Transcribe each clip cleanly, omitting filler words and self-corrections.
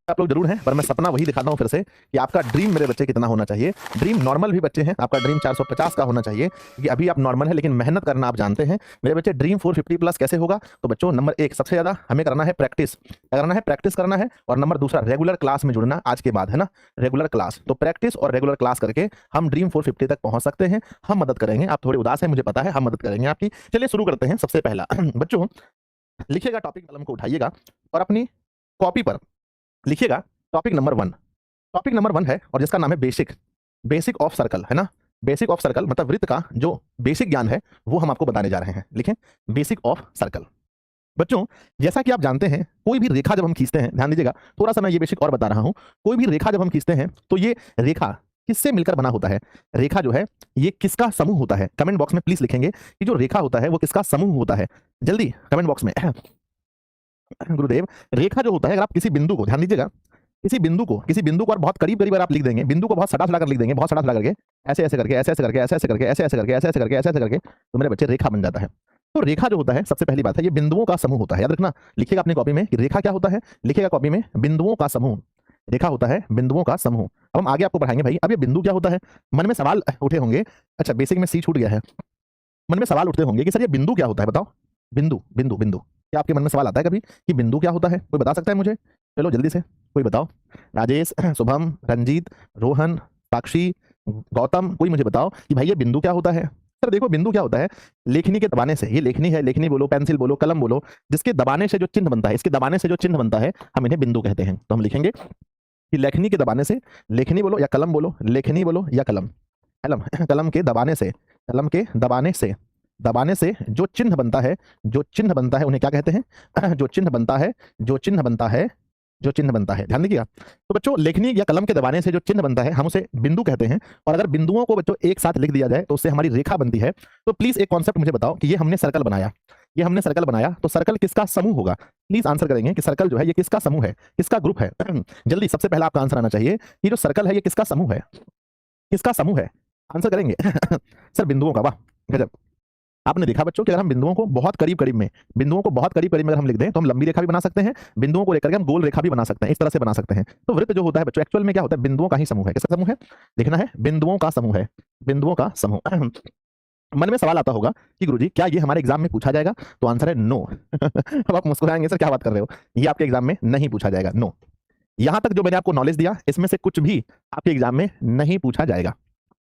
आप लोग जरूर हैं, पर मैं सपना वही दिखाता हूं फिर से कि आपका ड्रीम मेरे बच्चे कितना होना चाहिए। ड्रीम नॉर्मल भी बच्चे हैं, आपका ड्रीम 450 का होना चाहिए, क्योंकि अभी आप नॉर्मल है लेकिन मेहनत करना आप जानते हैं। मेरे बच्चे ड्रीम 450 प्लस कैसे होगा? तो बच्चों नंबर 1 सबसे ज्यादा हमें करना है प्रैक्टिस। क्या करना है? प्रैक्टिस करना है। और नंबर दूसरा रेगुलर क्लास में जुड़ना आज के बाद, है ना? रेगुलर क्लास, तो प्रैक्टिस और रेगुलर क्लास करके हम ड्रीम 450 तक पहुंच सकते हैं। हम मदद करेंगे। आप थोड़े उदास हैं मुझे पता है, हम मदद करेंगे आपकी। चलिए शुरू करते हैं। सबसे पहला बच्चों लिखिएगा, टॉपिक कलम को उठाइएगा और अपनी कॉपी पर लिखिएगा टॉपिक नंबर 1। टॉपिक नंबर 1 है और जिसका नाम है बेसिक, बेसिक ऑफ सर्कल, है ना? बेसिक ऑफ सर्कल मतलब वृत्त का जो बेसिक ज्ञान है वो हम आपको बताने जा रहे हैं। लिखें बेसिक ऑफ सर्कल। बच्चों जैसा कि आप जानते हैं, कोई भी रेखा जब हम खींचते हैं, ध्यान दीजिएगा, थोड़ा सा मैं ये बेसिक और बता रहा हूं। कोई भी रेखा जब हम खींचते हैं तो ये रेखा किससे मिलकर बना होता है? रेखा जो है ये किसका समूह होता है? कमेंट बॉक्स में प्लीज लिखेंगे कि जो रेखा होता है वो किसका समूह होता है। जल्दी कमेंट बॉक्स में गुरुदेव, रेखा जो होता है, अगर आप किसी बिंदु को, ध्यान दीजिएगा, किसी बिंदु को और बहुत करीब करीब अगर आप लिख देंगे, बिंदु को बहुत सटा सटा कर लिख देंगे, बहुत सटा सटा करके, ऐसे ऐसे करके, ऐसे ऐसे करके, ऐसे ऐसे करके, ऐसे ऐसे करके, ऐसे ऐसे करके, ऐसे ऐसे करके, तो मेरे बच्चे रेखा बन जाता है। तो रेखा जो होता है, सबसे पहली बात है, ये बिंदुओं का समूह होता है। याद रखना, लिखिएगा अपनी कॉपी में कि रेखा क्या होता है। लिखिएगा कॉपी में बिंदुओं का समूह। रेखा होता है बिंदुओं का समूह। अब हम आगे आपको पढ़ाएंगे भाई। अब ये बिंदु क्या होता है? मन में सवाल उठे होंगे। अच्छा बेसिक में सी छूट गया है। मन में सवाल उठते होंगे कि सर ये बिंदु क्या होता है, बताओ। बिंदु बिंदु बिंदु, क्या आपके मन में सवाल आता है कभी कि बिंदु क्या होता है? कोई बता सकता है मुझे? चलो जल्दी से कोई बताओ। राजेश, शुभम, रंजीत, रोहन, साक्षी, गौतम, कोई मुझे बताओ कि भाई ये बिंदु क्या होता है। सर देखो बिंदु क्या होता है, लेखनी के दबाने से, ये लेखनी है, लेखनी बोलो, पेंसिल बोलो, कलम बोलो, जिसके दबाने से जो चिन्ह बनता है, इसके दबाने से जो चिन्ह बनता है, हम इन्हें बिंदु कहते हैं। तो हम लिखेंगे कि लेखनी के दबाने से, लेखनी बोलो या कलम बोलो, लेखनी बोलो या कलम, कलम कलम के दबाने से, कलम के दबाने से जो चिन्ह बनता है, जो चिन्ह बनता है उन्हें क्या कहते हैं? जो चिन्ह बनता है, जो चिन्ह बनता है, जो चिन्ह बनता है, ध्यान दीजिएगा। तो बच्चों लेखनी या कलम के दबाने से जो चिन्ह बनता है हम उसे बिंदु कहते हैं। और अगर बिंदुओं को बच्चों एक साथ लिख दिया जाए तो उससे हमारी रेखा बनती है। तो प्लीज एक कॉन्सेप्ट मुझे बताओ कि ये हमने सर्कल बनाया, ये हमने सर्कल बनाया, तो सर्कल किसका समूह होगा? प्लीज आंसर करेंगे कि सर्कल जो है ये किसका समूह है, किसका ग्रुप है? जल्दी सबसे पहला आपका आंसर आना चाहिए कि जो सर्कल है ये किसका समूह है, किसका समूह है? आंसर करेंगे सर बिंदुओं का। वाह गजब। आपने देखा बच्चों कि अगर हम बिंदुओं को बहुत करीब करीब में, बिंदुओं को बहुत करीब करीब में अगर हम लिख दें तो हम लंबी रेखा भी बना सकते हैं, बिंदुओं को लेकर के हम गोल रेखा भी बना सकते हैं, इस तरह से बना सकते हैं। तो वृत्त जो होता है बच्चों एक्चुअल में क्या होता है? बिंदुओं का ही समूह है। किसका समूह है? देखना है, बिंदुओं का समूह है, बिंदुओं का समूह। मन में सवाल आता होगा कि गुरुजी क्या ये हमारे एग्जाम में पूछा जाएगा? तो आंसर है नो। अब आप मुस्कुराएंगे, सर क्या बात कर रहे हो, ये आपके एग्जाम में नहीं पूछा जाएगा, नो। यहां तक जो मैंने आपको नॉलेज दिया इसमें से कुछ भी आपके एग्जाम में नहीं पूछा जाएगा,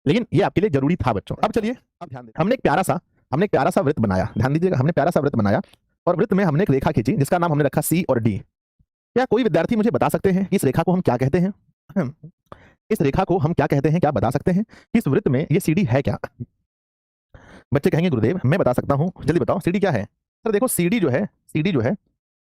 लेकिन ये आपके लिए जरूरी था बच्चों। अब चलिए, अब ध्यान दें, हमने एक प्यारा सा वृत्त बनाया। ध्यान दीजिएगा, हमने प्यारा सा वृत्त बनाया और वृत्त में हमने एक रेखा खींची जिसका नाम हमने रखा सी और डी। क्या कोई विद्यार्थी मुझे बता सकते हैं कि इस रेखा को हम क्या कहते हैं? इस रेखा को हम क्या कहते हैं? क्या बता सकते हैं इस वृत्त में ये सीडी है क्या? बच्चे कहेंगे गुरुदेव मैं बता सकता हूं, जल्दी बताओ सीडी क्या है। सर देखो सीडी जो है, सीडी जो है,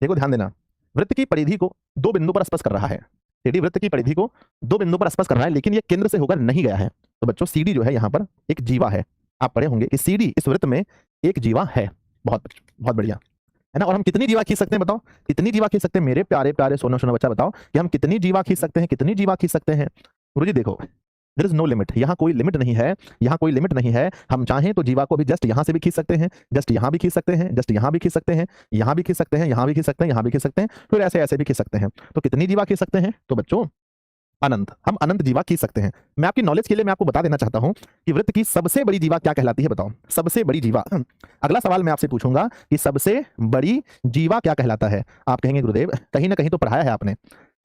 देखो ध्यान देना, वृत्त की परिधि को दो बिंदु पर स्पर्श कर रहा है। सीडी वृत्त की परिधि को दो बिंदु पर स्पर्श कर रहा है, लेकिन ये केंद्र से होकर नहीं गया है। तो बच्चों सीडी जो है यहाँ पर एक जीवा है। आप पढ़े होंगे कि सीडी इस वृत्त में एक जीवा है। बहुत बहुत बढ़िया, है ना? और हम कितनी जीवा खींच सकते हैं बताओ, कितनी जीवा खींच सकते हैं मेरे प्यारे प्यारे सोना सोना बच्चा, बताओ कि हम कितनी जीवा खींच सकते हैं, कितनी जीवा खींच सकते हैं? गुरुजी देखो, देयर इज नो लिमिट, यहाँ कोई लिमिट नहीं है, यहाँ कोई लिमिट नहीं है। हम चाहें तो जीवा को भी जस्ट यहाँ से भी खींच सकते हैं, जस्ट यहाँ भी खींच सकते हैं, जस्ट यहाँ भी खींच सकते हैं, यहाँ भी खींच सकते हैं, यहाँ भी खींच सकते हैं, यहाँ भी खींच सकते हैं, फिर ऐसे ऐसे भी खींच सकते हैं। तो कितनी जीवा खींच सकते हैं? तो बच्चों अनंत, हम अनंत जीवा खींच सकते हैं। मैं आपकी नॉलेज के लिए मैं आपको बता देना चाहता हूं कि वृत्त की सबसे बड़ी जीवा क्या कहलाती है, बताओ सबसे बड़ी जीवा। अगला सवाल मैं आपसे पूछूंगा कि सबसे बड़ी जीवा क्या कहलाता है। आप कहेंगे गुरुदेव कहीं ना कहीं तो पढ़ाया है आपने,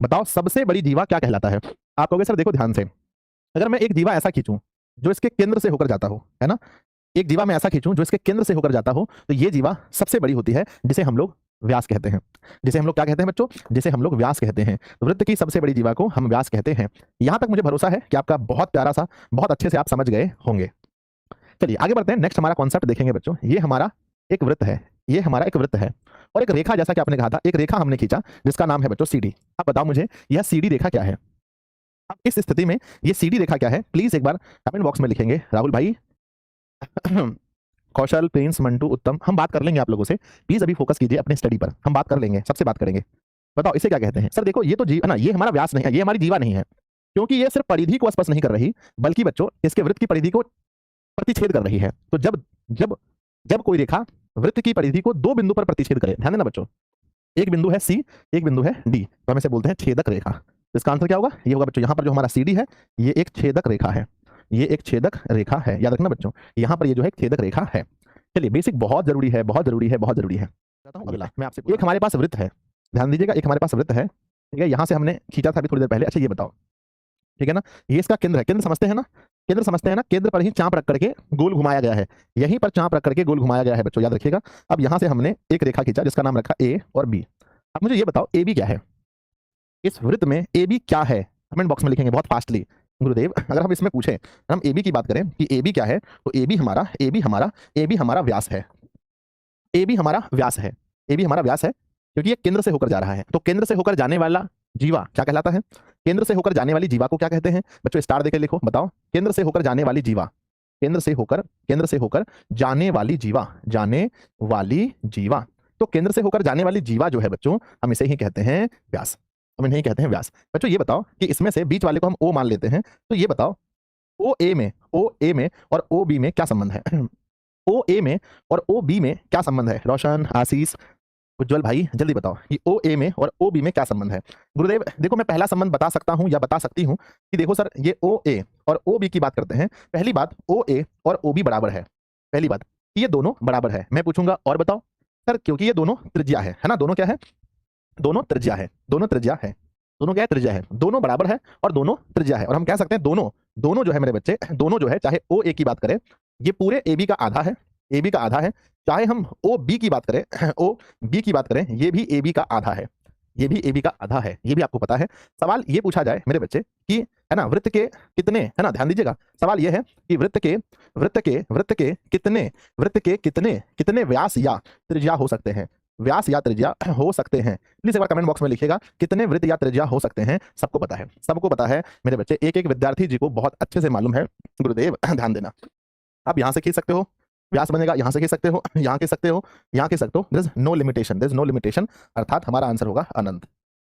बताओ सबसे बड़ी जीवा क्या कहलाता है। आप कहोगे सर देखो ध्यान से, अगर मैं एक जीवा ऐसा खींचूं जो इसके केंद्र से होकर जाता हो, है ना, एक जीवा मैं ऐसा खींचूं जो इसके केंद्र से होकर जाता हो, तो ये जीवा सबसे बड़ी होती है, जिसे हम लोग व्यास कहते हैं। जिसे हम लोग क्या कहते हैं बच्चों? जिसे हम लोग व्यास कहते हैं। तो वृत्त की सबसे बड़ी जीवा को हम व्यास कहते हैं। यहां तक मुझे भरोसा है कि आपका बहुत प्यारा सा, बहुत अच्छे से आप समझ गए होंगे। चलिए आगे बढ़ते हैं, नेक्स्ट हमारा कॉन्सेप्ट देखेंगे बच्चों। ये हमारा एक वृत्त है, ये हमारा एक वृत्त है और एक रेखा, जैसा कि आपने कहा था एक रेखा हमने खींचा जिसका नाम है बच्चों सीडी। आप बताओ मुझे यह सीडी रेखा क्या है? अब इस स्थिति में ये सीडी रेखा क्या है, प्लीज एक बार कमेंट बॉक्स में लिखेंगे। राहुल भाई, कौशल, प्रिंस, मंटू, उत्तम, हम बात कर लेंगे आप लोगों से। प्लीज अभी फोकस कीजिए अपने स्टडी पर, हम बात कर लेंगे, सबसे बात करेंगे। बताओ इसे क्या कहते हैं? सर देखो ये तो जी है ना, ये हमारा व्यास नहीं है, ये हमारी जीवा नहीं है, क्योंकि ये सिर्फ परिधि को स्पर्श नहीं कर रही, बल्कि बच्चों इसके वृत्त की परिधि को प्रतिच्छेद कर रही है। तो जब जब जब कोई रेखा वृत्त की परिधि को दो बिंदु पर प्रतिच्छेद करे, ध्यान देना बच्चों, एक बिंदु है सी, एक बिंदु है डी, तो हम इसे बोलते हैं छेदक रेखा। तो इसका आंसर क्या होगा? ये होगा बच्चों, यहाँ पर जो हमारा सी डी है ये एक छेदक रेखा है, ये एक छेदक रेखा है, याद रखना बच्चों, यहाँ पर ये जो है एक छेदक रेखा है। चलिए बेसिक बहुत जरूरी है, बहुत जरूरी है, बहुत जरूरी है। अगला मैं आपसे एक हमारे पास वृत्त है, ध्यान दीजिएगा, एक हमारे पास वृत्त है, ठीक है, यहाँ से हमने खींचा था अभी थोड़ी देर पहले। अच्छा ये बताओ, ठीक है ना, ये इसका केंद्र है, केंद्र समझते हैं ना, केंद्र समझते हैं ना, केंद्र पर ही चाप रख करके गोल घुमाया गया है, यहीं पर चाप रख करके गोल घुमाया गया है बच्चों, याद रखिएगा। अब यहाँ से हमने एक रेखा खींचा जिसका नाम रखा ए और बी। अब मुझे ये बताओ ए बी क्या है, इस वृत्त में ए बी क्या है, कमेंट बॉक्स में लिखेंगे बहुत फास्टली। गुरुदेव अगर हम इसमें पूछें, हम ए बी की बात करें कि ए बी क्या है, तो ए बी हमारा व्यास है, ए बी हमारा व्यास है, ए बी हमारा व्यास है, क्योंकि ये केंद्र से होकर जा रहा है। तो केंद्र से होकर जाने वाला जीवा क्या कहलाता है? केंद्र से होकर जाने वाली जीवा को क्या कहते हैं बच्चों? स्टार देकर लिखो, बताओ। केंद्र से होकर जाने वाली जीवा, केंद्र से होकर जाने वाली जीवा, जाने वाली जीवा, तो केंद्र से होकर जाने वाली जीवा जो है बच्चों, हम इसे ही कहते हैं व्यास, हम इन्हें ही कहते हैं व्यास। बच्चों ये बताओ कि इसमें से बीच वाले को हम ओ मान लेते हैं, तो ये बताओ ओ ए में और ओ बी में क्या संबंध है? ओ ए में और ओ बी में क्या संबंध है? रोशन, आशीष, उज्जवल भाई जल्दी बताओ कि ओ ए में और ओ बी में क्या संबंध है? गुरुदेव देखो मैं पहला संबंध बता सकता हूं या बता सकती हूं कि देखो सर, ये ओ ए और ओ बी की बात करते हैं। पहली बात, ओ ए और ओ बी बराबर है, पहली बात ये दोनों बराबर है। मैं पूछूंगा और बताओ सर, क्योंकि ये दोनों त्रिज्या है ना, दोनों क्या है? दोनों त्रिज्या है, दोनों त्रिज्या है, दोनों क्या है? त्रिज्या है, दोनों बराबर है और दोनों त्रिज्या है। और हम कह सकते हैं दोनों दोनों जो है मेरे बच्चे, दोनों जो है, चाहे ओ ए की बात करें ये पूरे ए बी का आधा है, ए बी का आधा है, चाहे हम ओ बी की बात करें, ओ बी की बात करें, ये भी ए बी का आधा है, ये भी ए बी का आधा है, ये भी आपको पता है। सवाल ये पूछा जाए मेरे बच्चे कि है ना, वृत्त के कितने, है ना, ध्यान दीजिएगा, सवाल ये है कि वृत्त के कितने व्यास या त्रिज्या हो सकते हैं, व्यास या त्रिज्या हो सकते हैं। प्लीज एक बार कमेंट बॉक्स में लिखिएगा कितने वृत्त या त्रिज्या हो सकते हैं। सबको पता है, सबको पता है मेरे बच्चे, एक एक विद्यार्थी जी को बहुत अच्छे से मालूम है। गुरुदेव ध्यान देना, आप यहां से खींच सकते हो, व्यास बनेगा, यहां से खींच सकते हो, यहां खींच सकते हो, यहां खींच सकते हो, there is no limitation, there is no limitation, अर्थात हमारा आंसर होगा अनंत,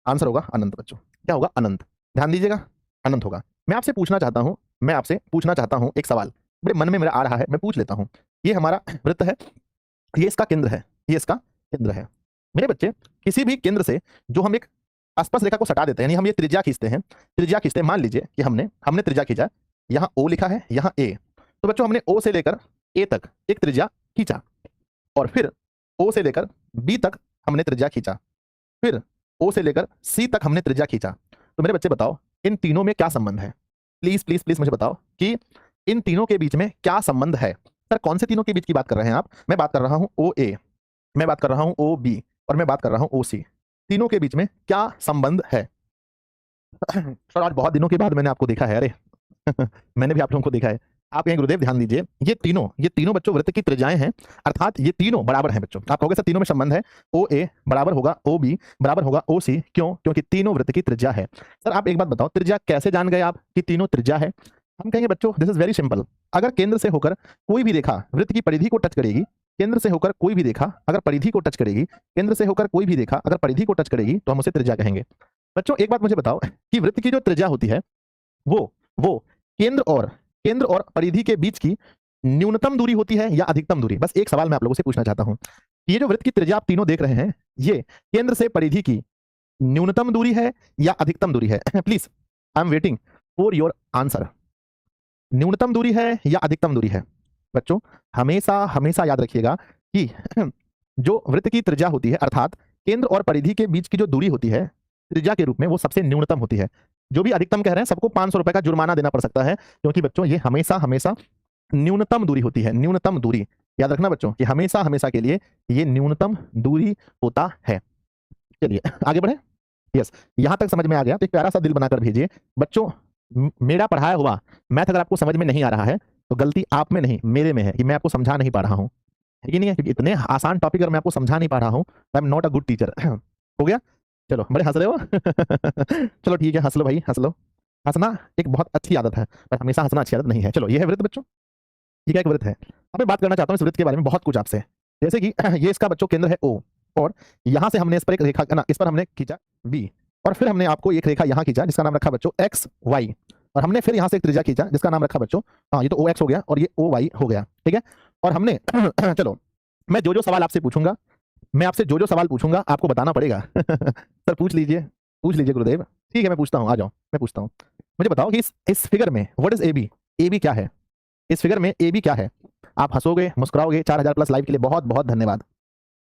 आंसर होगा अनंत बच्चों, क्या होगा? अनंत, ध्यान दीजिएगा, अनंत होगा। मैं आपसे पूछना चाहता हूं एक सवाल, बड़े मन में मेरा आ रहा है, मैं पूछ लेता हूं। ये हमारा वृत्त है, ये इसका केंद्र है, ये इसका केंद्र है मेरे बच्चे। किसी भी केंद्र से जो हम एक स्पर्श रेखा को सटा देते हैं, यानी हम ये त्रिज्या खींचते हैं, त्रिज्या खींचते हैं, मान लीजिए कि हमने त्रिज्या खींचा, यहाँ ओ लिखा है, यहाँ ए, तो बच्चों हमने ओ से लेकर ए तक एक त्रिज्या खींचा, और फिर ओ से लेकर बी तक हमने त्रिज्या खींचा, फिर ओ से लेकर सी तक हमने त्रिज्या खींचा। तो मेरे बच्चे बताओ इन तीनों में क्या संबंध है? प्लीज प्लीज प्लीज मुझे बताओ कि इन तीनों के बीच में क्या संबंध है। सर कौन से तीनों के बीच की बात कर रहे हैं आप? मैं बात कर रहा हूं ओ ए, मैं बात कर रहा हूं ओ बी, और मैं बात कर रहा हूं ओ सी। तीनों के बीच में क्या संबंध है? सर आज बहुत दिनों के बाद मैंने आपको देखा है, अरे मैंने भी आप लोगों को देखा है। आप कहें गुरुदेव ध्यान दीजिए, ये तीनों बच्चों वृत्त की त्रिज्याएं हैं, अर्थात ये तीनों बराबर हैं बच्चों। आप कहोगे सर तीनों में संबंध है, ओ ए बराबर होगा ओ बी बराबर होगा ओ सी, क्यों? क्योंकि तीनों वृत्त की त्रिज्या है। सर आप एक बात बताओ, त्रिज्या कैसे जान गए आप कि तीनों त्रिज्या है? हम कहेंगे बच्चों दिस इज वेरी सिंपल, अगर केंद्र से होकर कोई भी रेखा वृत्त की परिधि को टच करेगी, केंद्र से होकर कोई भी रेखा अगर परिधि को टच करेगी, केंद्र से होकर कोई भी रेखा अगर परिधि को टच करेगी, तो हम उसे त्रिज्या कहेंगे। बच्चों एक बात मुझे बताओ कि वृत्त की जो त्रिज्या होती है वो केंद्र और परिधि के बीच की न्यूनतम दूरी होती है या अधिकतम दूरी? बस एक सवाल मैं आप लोगों से पूछना चाहता हूं, ये जो वृत्त की त्रिज्या आप तीनों देख रहे हैं, ये केंद्र से परिधि की न्यूनतम दूरी है या अधिकतम दूरी है? Please I am waiting for your answer. न्यूनतम दूरी है या अधिकतम दूरी है? बच्चों हमेशा हमेशा याद रखिएगा कि जो वृत्त की त्रिज्या होती है, अर्थात केंद्र और परिधि के बीच की जो दूरी होती है त्रिज्या के रूप में, वो सबसे न्यूनतम होती है। जो भी अधिकतम कह रहे हैं सबको 500 रुपए का जुर्माना देना पड़ सकता है, क्योंकि बच्चों ये हमेशा हमेशा न्यूनतम दूरी होती है, न्यूनतम दूरी। याद रखना बच्चों कि हमेशा हमेशा के लिए ये न्यूनतम दूरी होता है। चलिए आगे बढ़े। यस, यहां तक समझ में आ गया तो एक प्यारा सा दिल बनाकर भेजिए। बच्चों मेरा पढ़ाया हुआ मैथ अगर आपको समझ में नहीं आ रहा है तो गलती आप में नहीं मेरे में है कि मैं आपको समझा नहीं पा रहा हूं, है कि नहीं है? क्योंकि इतने आसान टॉपिक अगर मैं आपको समझा नहीं पा रहा हूं, I am not a good teacher. हो गया? चलो बड़े हंस रहे हो चलो ठीक है, हंस लो भाई, हंस लो। हंसना एक बहुत अच्छी आदत है, पर हमेशा हंसना अच्छी आदत नहीं है। चलो ये है वृत्त बच्चों, ये क्या एक वृत्त है। अब मैं बात करना चाहता हूँ इस वृत्त के बारे में बहुत कुछ आपसे, जैसे कि ये इसका बच्चों केंद्र है O, और यहां से हमने इस पर एक रेखा ना, इस पर हमने खींचा B, और फिर हमने आपको एक रेखा यहां खींचा जिसका नाम रखा बच्चों X Y, और हमने फिर यहां से एक त्रिज्या खींचा जिसका नाम रखा बच्चों, हाँ ये तो OX हो गया और ये OY हो गया, ठीक है। और हमने चलो मैं जो जो सवाल आपसे पूछूंगा मैं आपसे जो जो सवाल पूछूंगा आपको बताना पड़ेगा। सर पूछ लीजिए गुरुदेव। ठीक है मैं पूछता हूँ, आ जाओ मैं पूछता हूँ। मुझे बताओ कि इस फिगर में what is A B? A B क्या है? इस फिगर में ए बी क्या है? आप हंसोगे मुस्कुराओगे। 4000 प्लस लाइव के लिए बहुत बहुत धन्यवाद।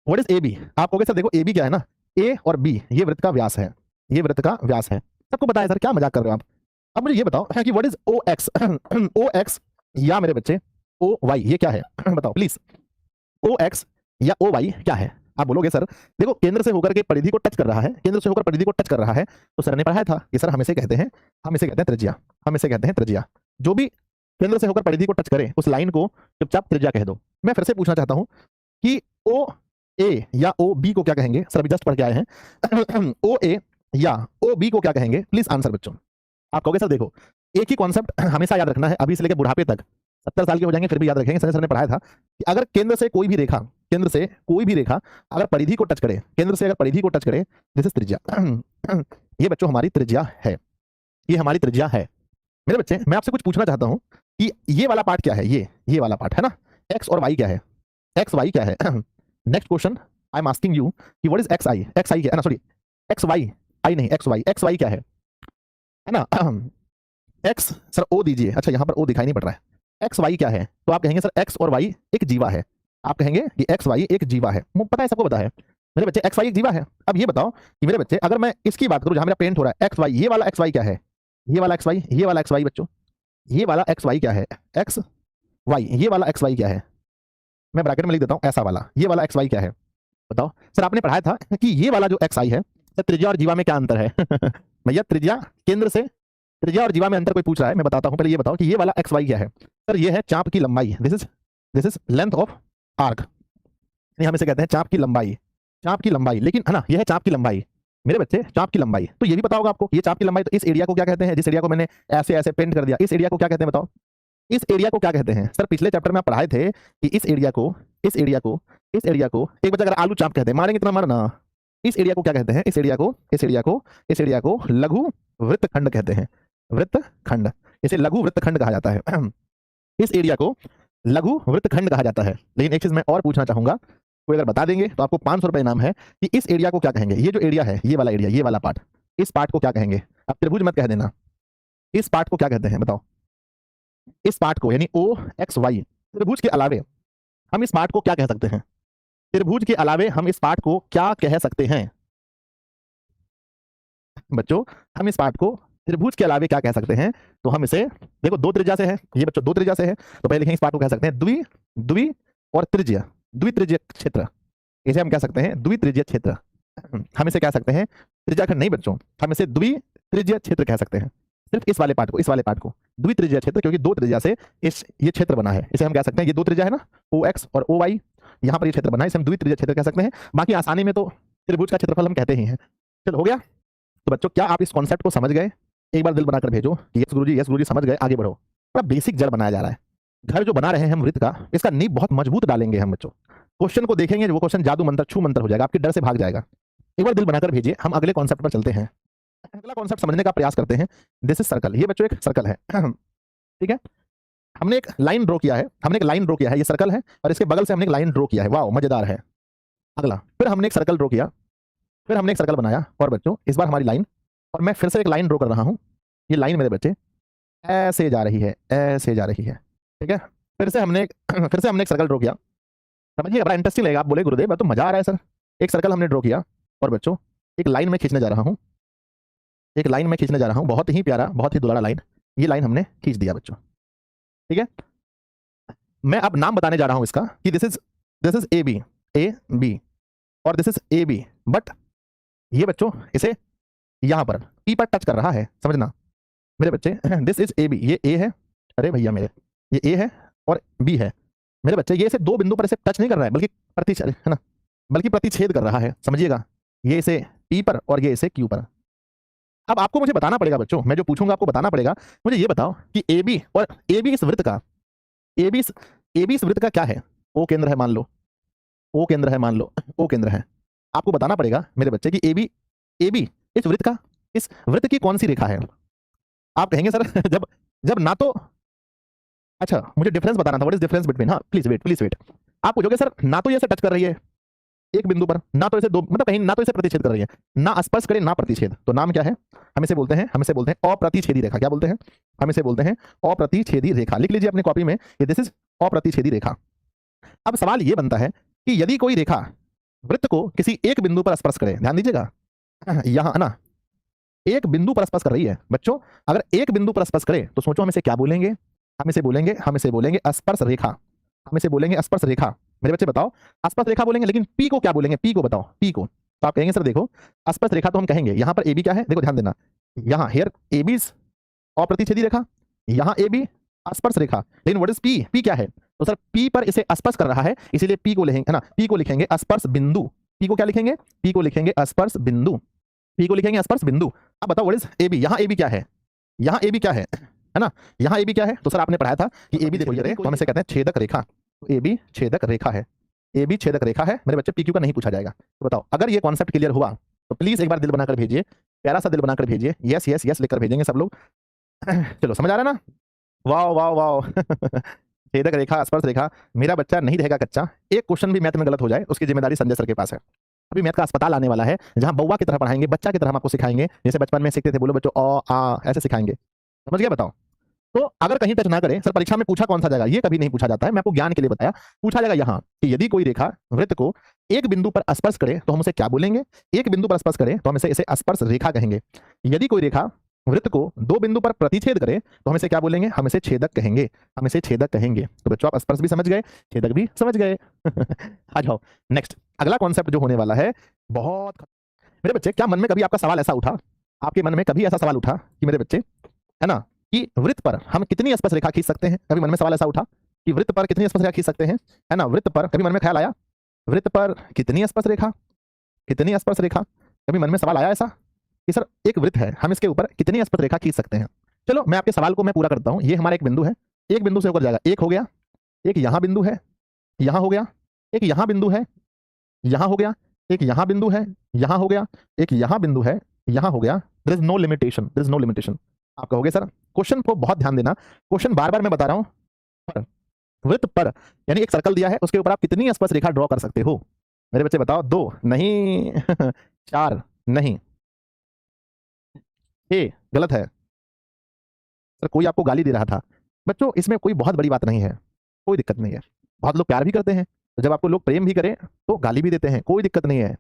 What is A B? आप कहोगे सर देखो ए बी क्या है ना, ए और बी ये वृत्त का व्यास है, ये वृत्त का व्यास है। सबको बताया सर, क्या मजाक कर रहे हो आप? अब मुझे ये बताओ कि what is O X? O X या मेरे बच्चे ओ वाई ये क्या है? बताओ प्लीज। ओ एक्स या ओ वाई क्या है? आप बोलोगे सर देखो केंद्र से होकर के परिधि को टच कर रहा है, केंद्र से होकर परिधि को टच कर रहा है। तो सर ने पढ़ाया था कि सर हम इसे कहते हैं त्रिज्या, हम इसे कहते हैं त्रिज्या। जो भी केंद्र से होकर परिधि को टच करे उस लाइन को चुपचाप त्रिज्या कह दो। मैं फिर से पूछना चाहता हूं कि ओ ए या ओ बी को क्या कहेंगे? सर अभी जस्ट पढ़ के आए हैं। ओ ए या ओ बी को क्या कहेंगे? प्लीज आंसर बच्चों। आप कहोगे सर देखो एक ही कॉन्सेप्ट हमेशा याद रखना है, अभी से लेकर बुढ़ापे तक। 70 साल के हो जाएंगे फिर भी याद रखेंगे। सर ने पढ़ाया था कि अगर केंद्र से कोई भी रेखा अगर परिधि को टच करे, केंद्र से अगर परिधि को टच करे, दिस इज त्रिज्या। ये बच्चों हमारी त्रिज्या है, ये हमारी त्रिज्या है। मेरे बच्चे मैं आपसे कुछ पूछना चाहता हूं कि ये वाला पार्ट क्या है? ये वाला पार्ट है ना, एक्स और वाई क्या है? एक्स वाई क्या है? Next question I am asking you कि what is X I? X I क्या है ना, सॉरी एक्स वाई आई नहीं, एक्स वाई क्या है ना? एक्स सर ओ दीजिए, अच्छा यहाँ पर ओ दिखाई नहीं पड़ रहा है। एक्स वाई क्या है? तो आप कहेंगे सर एक्स और वाई एक जीवा है। आप कहेंगे कि एक्स वाई एक जीवा है, मुझे पता है, सबको पता है मेरे बच्चे एक्स वाई एक जीवा है। अब ये बताओ कि मेरे बच्चे अगर मैं इसकी बात करूं जहां मेरा पेंट हो रहा है एक्स वाई, ये वाला एक्स वाई क्या है? ये वाला एक्स वाई, ये वाला एक्स वाई बच्चों, ये वाला एक्स वाई क्या है? एक्स वाई, ये वाला एक्स वाई क्या है? मैं ब्रैकेट में लिख देता हूं ऐसा वाला, ये वाला एक्स वाई क्या है? बताओ सर। आपने पढ़ाया था कि ये वाला जो एक्स आई है, सर त्रिज्या और जीवा में क्या अंतर है? भैया त्रिज्या केंद्र से, त्रिज्या और जीवा में अंतर कोई पूछ रहा है, मैं बताता हूं। पहले ये बताओ कि ये वाला एक्स वाई क्या है? सर ये है चाप की लंबाई, this is length of arc, यानी हम इसे कहते हैं चाप की लंबाई, चाप की लंबाई। लेकिन है ना, यह है चाप की लंबाई मेरे बच्चे, चाप की लंबाई। तो ये भी पता होगा आपको, ये चाप की लंबाई। तो इस एरिया को क्या कहते हैं? जिस एरिया को मैंने ऐसे ऐसे पेंट कर दिया, इस एरिया को क्या कहते हैं बताओ? इस एरिया को क्या कहते हैं? सर पिछले चैप्टर में आप पढ़ाए थे कि इस एरिया को एक बच्चा अगर आलू चाप कहते हैं, मारेंगे इतना मारना। इस एरिया को क्या कहते हैं? इस एरिया को लघु वृत्तखंड कहते हैं, वृत्तखंड। इसे लघु वृत्तखंड कहा जाता है। इस एरिया को लघु वृत्तखंड कहा जाता है। लेकिन एक चीज मैं और पूछना चाहूंगा, कोई अगर बता देंगे तो आपको 500 रुपए इनाम है, कि इस एरिया को क्या कहेंगे? ये जो एरिया है, ये वाला एरिया, ये वाला पार्ट, इस पार्ट को क्या कहेंगे? आप त्रिभुज मत कह देना, इस पार्ट को क्या कहते हैं बताओ? इस पार्ट को यानी ओ एक्स वाई, त्रिभुज के अलावे हम इस पार्ट को क्या कह सकते हैं? त्रिभुज के अलावे हम इस पार्ट को क्या कह सकते हैं बच्चों? हम इस पार्ट को त्रिभुज के अलावे क्या कह सकते हैं? तो हम इसे देखो दो त्रिज्या से है, ये बच्चों दो त्रिज्या से है, तो पहले लिखेंगे इस पार्ट को कह सकते हैं द्वि और त्रिज्या, द्वित्रिज्य क्षेत्र। इसे हम कह सकते हैं द्वित्रिज्य क्षेत्र। हम इसे कह सकते हैं त्रिज्याखंड नहीं बच्चों, हम इसे द्वित्रिज्य क्षेत्र कह सकते हैं। सिर्फ इस वाले पार्ट को द्वित्रिज्य क्षेत्र, क्योंकि दो त्रिज्या से ये क्षेत्र बना है। इसे हम कह सकते हैं, ये दो त्रिज्या है ना, ओ एक्स और ओ वाई, यहाँ पर ये क्षेत्र बना है, इसे हम द्वित्रिज्य क्षेत्र कह सकते हैं। बाकी आसानी में तो त्रिभुज का क्षेत्रफल हम कहते ही हैं। चलो हो गया। तो बच्चों क्या आप इस कॉन्सेप्ट को समझ गए? एक बार दिल बनाकर भेजो कि यस गुरुजी समझ गए, आगे बढ़ो। बड़ा बेसिक जड़ बनाया जा रहा है। घर जो बना रहे हैं हम वृत्त का, इसका नींव बहुत मजबूत डालेंगे हम बच्चों। क्वेश्चन को देखेंगे, वो क्वेश्चन जादू मंत्र छू मंत्र हो जाएगा, आपके डर से भाग जाएगा। एक बार दिल बनाकर भेजिए, हम अगले कॉन्सेप्ट पर चलते हैं। अगला कॉन्सेप्ट समझने का प्रयास करते हैं। दिस इज सर्कल, ये बच्चों एक सर्कल है। ठीक है, हमने एक लाइन ड्रॉ किया है, ये सर्कल है, और इसके बगल से हमने एक लाइन ड्रॉ किया है। वाह मजेदार है। अगला फिर हमने एक सर्कल ड्रॉ किया, फिर हमने एक सर्कल बनाया, और बच्चों इस बार हमारी लाइन, और मैं फिर से एक लाइन ड्रॉ कर रहा हूं। ये लाइन मेरे बच्चे ऐसे जा रही है, ऐसे जा रही है। ठीक है, फिर से हमने एक सर्कल ड्रॉ किया। समझिए बड़ा इंटरेस्टिंग लगेगा। आप बोले गुरुदेव तो मजा आ रहा है सर। एक सर्कल हमने ड्रॉ किया, और बच्चों एक लाइन में खींचने जा रहा हूं, बहुत ही प्यारा, बहुत ही दुलारा लाइन। ये लाइन हमने खींच दिया बच्चों। ठीक है, मैं अब नाम बताने जा रहा हूं इसका कि दिस इज ए बी और this is A B, but ये बच्चों इसे यहां पर पी पर टच कर रहा है, समझना मेरे बच्चे। दिस इज ए बी, ये ए है, अरे भैया मेरे, ये ए है और बी है मेरे बच्चे। ये इसे दो बिंदु पर इसे टच नहीं कर रहा है, बल्कि प्रतिच्छेद कर रहा है, समझिएगा। ये इसे पी पर और ये इसे क्यू पर। अब आपको मुझे बताना पड़ेगा बच्चों, मैं जो पूछूंगा आपको बताना पड़ेगा। मुझे ये बताओ कि ए बी इस वृत्त का, ए बी इस वृत्त का क्या है? ओ केंद्र है मान लो, ओ केंद्र है। आपको बताना पड़ेगा मेरे बच्चे कि ए बी इस वृत्त की कौन सी रेखा है? आप कहेंगे सर जब ना तो, अच्छा मुझे डिफरेंस बताना था, व्हाट इज डिफरेंस बिटवीन, हाँ प्लीज वेट। आप पूछोगे सर ना तो ये से टच कर रही है, एक बिंदु पर ना तो इसे दो मतलब कहीं ना तो इसे प्रतिच्छेद कर रही है, ना स्पर्श करे ना प्रतिच्छेद, तो नाम क्या है? हम इसे बोलते हैं अप्रतिच्छेदी रेखा। क्या बोलते हैं? हम इसे बोलते हैं अप्रतिच्छेदी रेखा। लिख लीजिए अपनी कॉपी में कि दिस इज अप्रतिच्छेदी रेखा। अब सवाल ये बनता है कि यदि कोई रेखा वृत्त को किसी एक बिंदु पर स्पर्श करे, ध्यान दीजिएगा यहां ना एक बिंदु पर स्पर्श कर रही है बच्चों, अगर एक बिंदु पर स्पर्श करे तो सोचो हम इसे क्या बोलेंगे? हम इसे बोलेंगे स्पर्श रेखा। हम इसे बोलेंगे स्पर्श रेखा। मेरे बच्चे बताओ, स्पर्श रेखा बोलेंगे, लेकिन पी को क्या बोलेंगे? पी को बताओ, पी को। तो आप कहेंगे सर देखो स्पर्श रेखा तो हम कहेंगे, यहां पर ए बी क्या है, देखो ध्यान देना, यहां हेयर ए बी अप्रतिच्छेदी रेखा, यहां ए बी स्पर्श रेखा, लेकिन व्हाट इज पी? पी क्या है? तो सर पी पर इसे स्पर्श कर रहा है, इसीलिए पी को लिखेंगे, है ना, पी को लिखेंगे स्पर्श बिंदु। पी को क्या लिखेंगे? पी को लिखेंगे स्पर्श बिंदु। पी को लिखेंगे स्पर्श बिंदु। अब बताओ व्हाट इज ए बी? यहां ए बी क्या है? यहां ए बी क्या है ना, यहां ए बी क्या है? तो सर आपने पढ़ाया था कि ए बी देखो ये, तो हम इसे कहते हैं छेदक रेखा। तो ए बी छेदक रेखा है, ए बी छेदक रेखा है। मेरे बच्चे पीक्यू का नहीं पूछा जाएगा। तो बताओ अगर ये कॉन्सेप्ट क्लियर हुआ तो प्लीज एक बार दिल बनाकर भेजिए, प्यारा सा दिल बनाकर भेजिए, यस यस यस लिखकर भेजेंगे सब लोग। चलो समझ आ रहा है ना? वाह वाह वाह छेदक रेखा, स्पर्श रेखा। मेरा बच्चा नहीं रहेगा कच्चा, एक क्वेश्चन भी मैथ में गलत हो जाए उसकी जिम्मेदारी संजय सर के पास है। अभी मैथ का अस्पताल आने वाला है जहां बउआ की तरह पढ़ाएंगे, बच्चा की तरह हम आपको सिखाएंगे, जैसे बचपन में सीखते थे, बोलो बच्चों अ आ ऐसे सिखाएंगे। समझ गया? बताओ। तो अगर कहीं टच ना करे, सर परीक्षा में पूछा कौन सा जाएगा, ये कभी नहीं पूछा जाता है, मैं आपको ज्ञान के लिए बताया। पूछा जाएगा यहाँ कि यदि कोई रेखा वृत्त को एक बिंदु पर स्पर्श करे तो हम उसे क्या बोलेंगे? एक बिंदु पर स्पर्श करे तो हम इसे स्पर्श रेखा कहेंगे। यदि कोई रेखा वृत्त को दो बिंदु पर प्रतिच्छेद करे तो हम इसे क्या बोलेंगे? हम इसे छेदक कहेंगे। हम इसे छेदक कहेंगे। तो बच्चों आप स्पर्श भी समझ गए, छेदक भी समझ गए। आ जाओ नेक्स्ट, अगला कॉन्सेप्ट जो होने वाला है बहुत मेरे बच्चे, क्या मन में कभी आपका सवाल ऐसा उठा, आपके मन में कभी ऐसा सवाल उठा कि मेरे बच्चे, है ना, कि वृत्त पर हम कितनी स्पर्श रेखा खींच सकते हैं? कभी मन में सवाल ऐसा उठा कि वृत्त पर कितनी स्पर्श रेखा खींच सकते हैं, है ना? वृत्त पर कभी मन में ख्याल आया, वृत्त पर कितनी स्पर्श रेखा, कितनी स्पर्श रेखा? कभी मन में सवाल आया ऐसा कि सर एक वृत्त है, हम इसके ऊपर कितनी स्पर्श रेखा खींच सकते हैं? चलो मैं आपके सवाल को मैं पूरा करता हूं। ये हमारा एक बिंदु है, एक बिंदु से होकर जाएगा, एक हो गया, एक यहां बिंदु है, यहां हो गया, एक यहां बिंदु है, यहां हो गया, एक यहां बिंदु है, यहां हो गया, एक यहां बिंदु है, यहां हो गया। There is no limitation, there is no limitation. आप कहोगे सर क्वेश्चन को बहुत ध्यान देना, क्वेश्चन बार बार मैं बता रहा हूं, पर वृत्त पर यानी एक सर्कल दिया है, उसके ऊपर आप कितनी स्पर्श रेखा ड्रॉ कर सकते हो? मेरे बच्चे बताओ, दो नहीं चार नहीं, ए गलत है। सर कोई आपको गाली दे रहा था। बच्चों इसमें कोई बहुत बड़ी बात नहीं है, कोई दिक्कत नहीं है। बहुत लोग प्यार भी करते हैं, तो जब आपको लोग प्रेम भी करें तो गाली भी देते हैं, कोई दिक्कत नहीं है।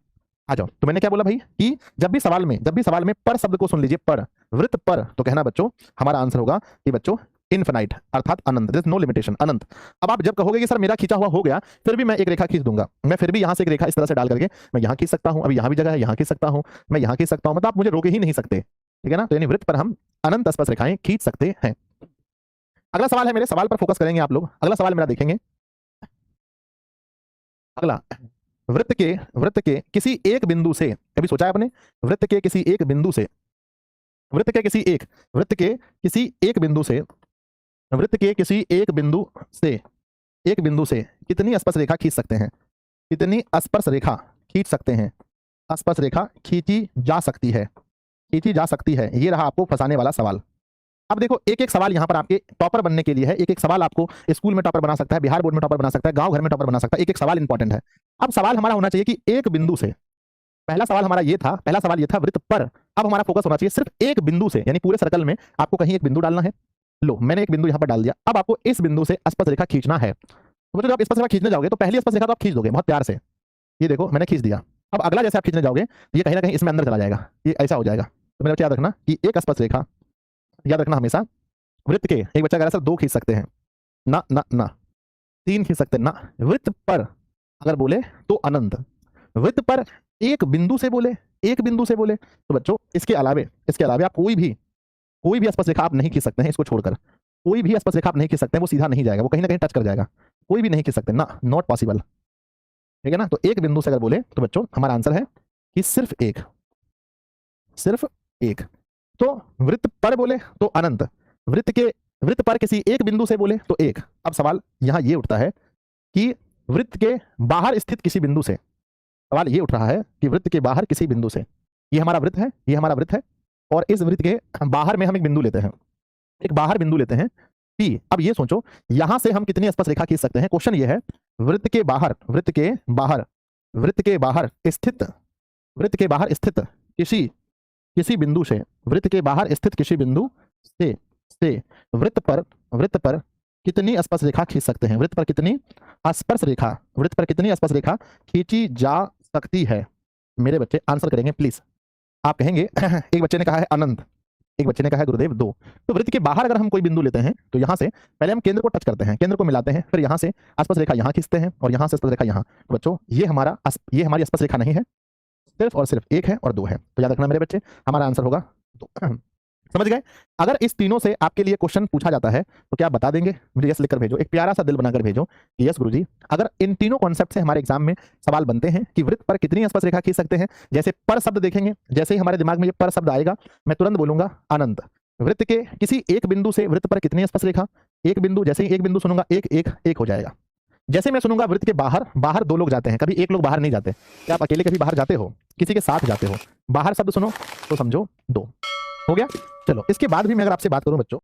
आ जाओ, तो मैंने क्या बोला भाई कि जब भी सवाल में पर शब्द को सुन लीजिए, पर वृत्त पर, तो कहना बच्चों हमारा आंसर होगा कि बच्चों इनफिनाइट अर्थात अनंत, देयर इज नो लिमिटेशन, अनंत। अब आप जब कहोगे कि सर मेरा खींचा हुआ हो गया, फिर भी मैं एक रेखा खींच दूंगा, मैं फिर भी यहां से एक रेखा इस तरह से डाल करके मैं यहां खींच सकता हूं, अभी यहां भी जगह है, यहां खींच सकता हूं, मैं यहां खींच सकता हूं, मतलब आप मुझे रोके ही नहीं सकते, ठीक है ना? तो यानी वृत्त पर हम अनंत स्पर्श रेखाएं खींच सकते हैं। अगला सवाल है, मेरे सवाल पर फोकस करेंगे आप लोग। अगला सवाल मेरा देखेंगे, अगला वृत्त के किसी एक बिंदु से, कभी सोचा है आपने? वृत्त के किसी एक बिंदु से, वृत्त के किसी एक वृत्त के किसी एक बिंदु से वृत्त के किसी एक बिंदु से कितनी स्पर्श रेखा खींच सकते हैं? कितनी स्पर्श रेखा खींच सकते हैं? स्पर्श रेखा खींची जा सकती है, खींची जा सकती है। ये रहा आपको फंसाने वाला सवाल। अब देखो एक एक सवाल यहाँ पर आपके टॉपर बनने के लिए है, एक एक सवाल आपको स्कूल में टॉपर बना सकता है, बिहार बोर्ड में टॉपर बना सकता है, गांव घर में टॉपर बना सकता है, एक एक सवाल इंपॉर्टेंट है। अब सवाल हमारा होना चाहिए कि एक बिंदु से, पहला सवाल हमारा ये था, पहला सवाल ये था वृत्त पर, अब हमारा फोकस होना चाहिए सिर्फ एक बिंदु से, यानी पूरे सर्कल में आपको कहीं एक बिंदु डालना है। लो मैंने एक बिंदु यहाँ पर डाल दिया, अब आपको इस बिंदु से स्पर्श रेखा खींचना है। तो मतलब जब आप स्पर्श रेखा खींचने जाओगे तो पहली स्पर्श रेखा तो आप खींच दोगे बहुत प्यार से, ये देखो मैंने खींच दिया। अब अगला जैसे आप खींचने जाओगे ये कहीं ना कहीं इसमें अंदर चला जाएगा, ये ऐसा हो जाएगा। तो मेरा बच्चा याद रखना कि एक स्पर्श रेखा, याद रखना हमेशा, वृत्त के, एक बच्चा कह रहा है सर दो खींच सकते हैं, ना ना ना, तीन खींच सकते हैं ना। वृत्त पर अगर बोले तो अनंत, वृत्त पर एक बिंदु से बोले, एक बिंदु से बोले तो बच्चों इसके अलावे आप कोई भी स्पर्श रेखा आप नहीं खींच सकते हैं, इसको छोड़कर कोई भी स्पर्श रेखा आप नहीं खींच सकते हैं, वो सीधा नहीं जाएगा, वो कहीं ना कहीं टच कर जाएगा, कोई भी नहीं खींच सकते ना, नॉट पॉसिबल, ठीक है ना? तो एक बिंदु से अगर बोले तो बच्चों हमारा आंसर है कि सिर्फ एक, सिर्फ एक। तो वृत्त पर बोले तो अनंत, वृत्त पर किसी एक बिंदु से बोले तो एक। अब सवाल यहां ये उठता है कि वृत्त के बाहर स्थित किसी बिंदु से, सवाल ये उठ रहा है कि वृत्त के बाहर किसी बिंदु से, ये हमारा वृत्त है, ये हमारा वृत्त है, और इस वृत्त के बाहर में हम एक बिंदु लेते हैं, एक बाहर बिंदु लेते हैं P। अब ये सोचो यहां से हम कितनी स्पर्श रेखा खींच सकते हैं? क्वेश्चन ये है वृत्त के बाहर वृत्त के बाहर स्थित वृत्त के बाहर स्थित किसी किसी बिंदु से वृत्त के बाहर स्थित किसी बिंदु से वृत्त पर कितनी स्पर्श रेखा खींच सकते हैं? वृत्त पर कितनी स्पर्श रेखा खींची जा सकती है? मेरे बच्चे आंसर करेंगे प्लीज। आप कहेंगे एक बच्चे ने कहा है अनंत, एक बच्चे ने कहा है गुरुदेव 2। तो वृत्त के बाहर अगर हम कोई बिंदु लेते हैं तो यहां से पहले हम केंद्र को टच करते हैं, केंद्र को मिलाते हैं, फिर यहां से स्पर्श रेखा यहां खींचते हैं और यहां से स्पर्श रेखा यहां। तो बच्चों ये हमारी स्पर्श रेखा नहीं है, सिर्फ और सिर्फ 1 है और 2 है। तो याद रखना मेरे बच्चे, हमारा आंसर होगा 2। समझ गए? अगर इस तीनों से आपके लिए क्वेश्चन पूछा जाता है तो क्या आप बता देंगे? मुझे यस लिखकर भेजो, एक प्यारा सा दिल बनाकर भेजो कि यस गुरुजी। अगर इन तीनों कॉन्सेप्ट से हमारे एग्जाम में सवाल बनते हैं कि वृत्त पर कितनी स्पर्श रेखा खींच सकते हैं, जैसे पर शब्द देखेंगे, जैसे ही हमारे दिमाग में ये पर शब्द आएगा मैं तुरंत बोलूंगा अनंत। वृत्त के किसी एक बिंदु से वृत्त पर कितनी स्पर्श रेखा, एक बिंदु, जैसे ही एक बिंदु सुनूंगा एक हो जाएगा। जैसे मैं सुनूंगा वृत्त के बाहर 2 लोग जाते हैं, कभी एक लोग बाहर नहीं जाते। क्या आप अकेले कभी बाहर जाते हो? किसी के साथ जाते हो। बाहर शब्द सुनो तो समझो 2 हो गया। चलो इसके बाद भी मैं अगर आपसे बात करूं बच्चों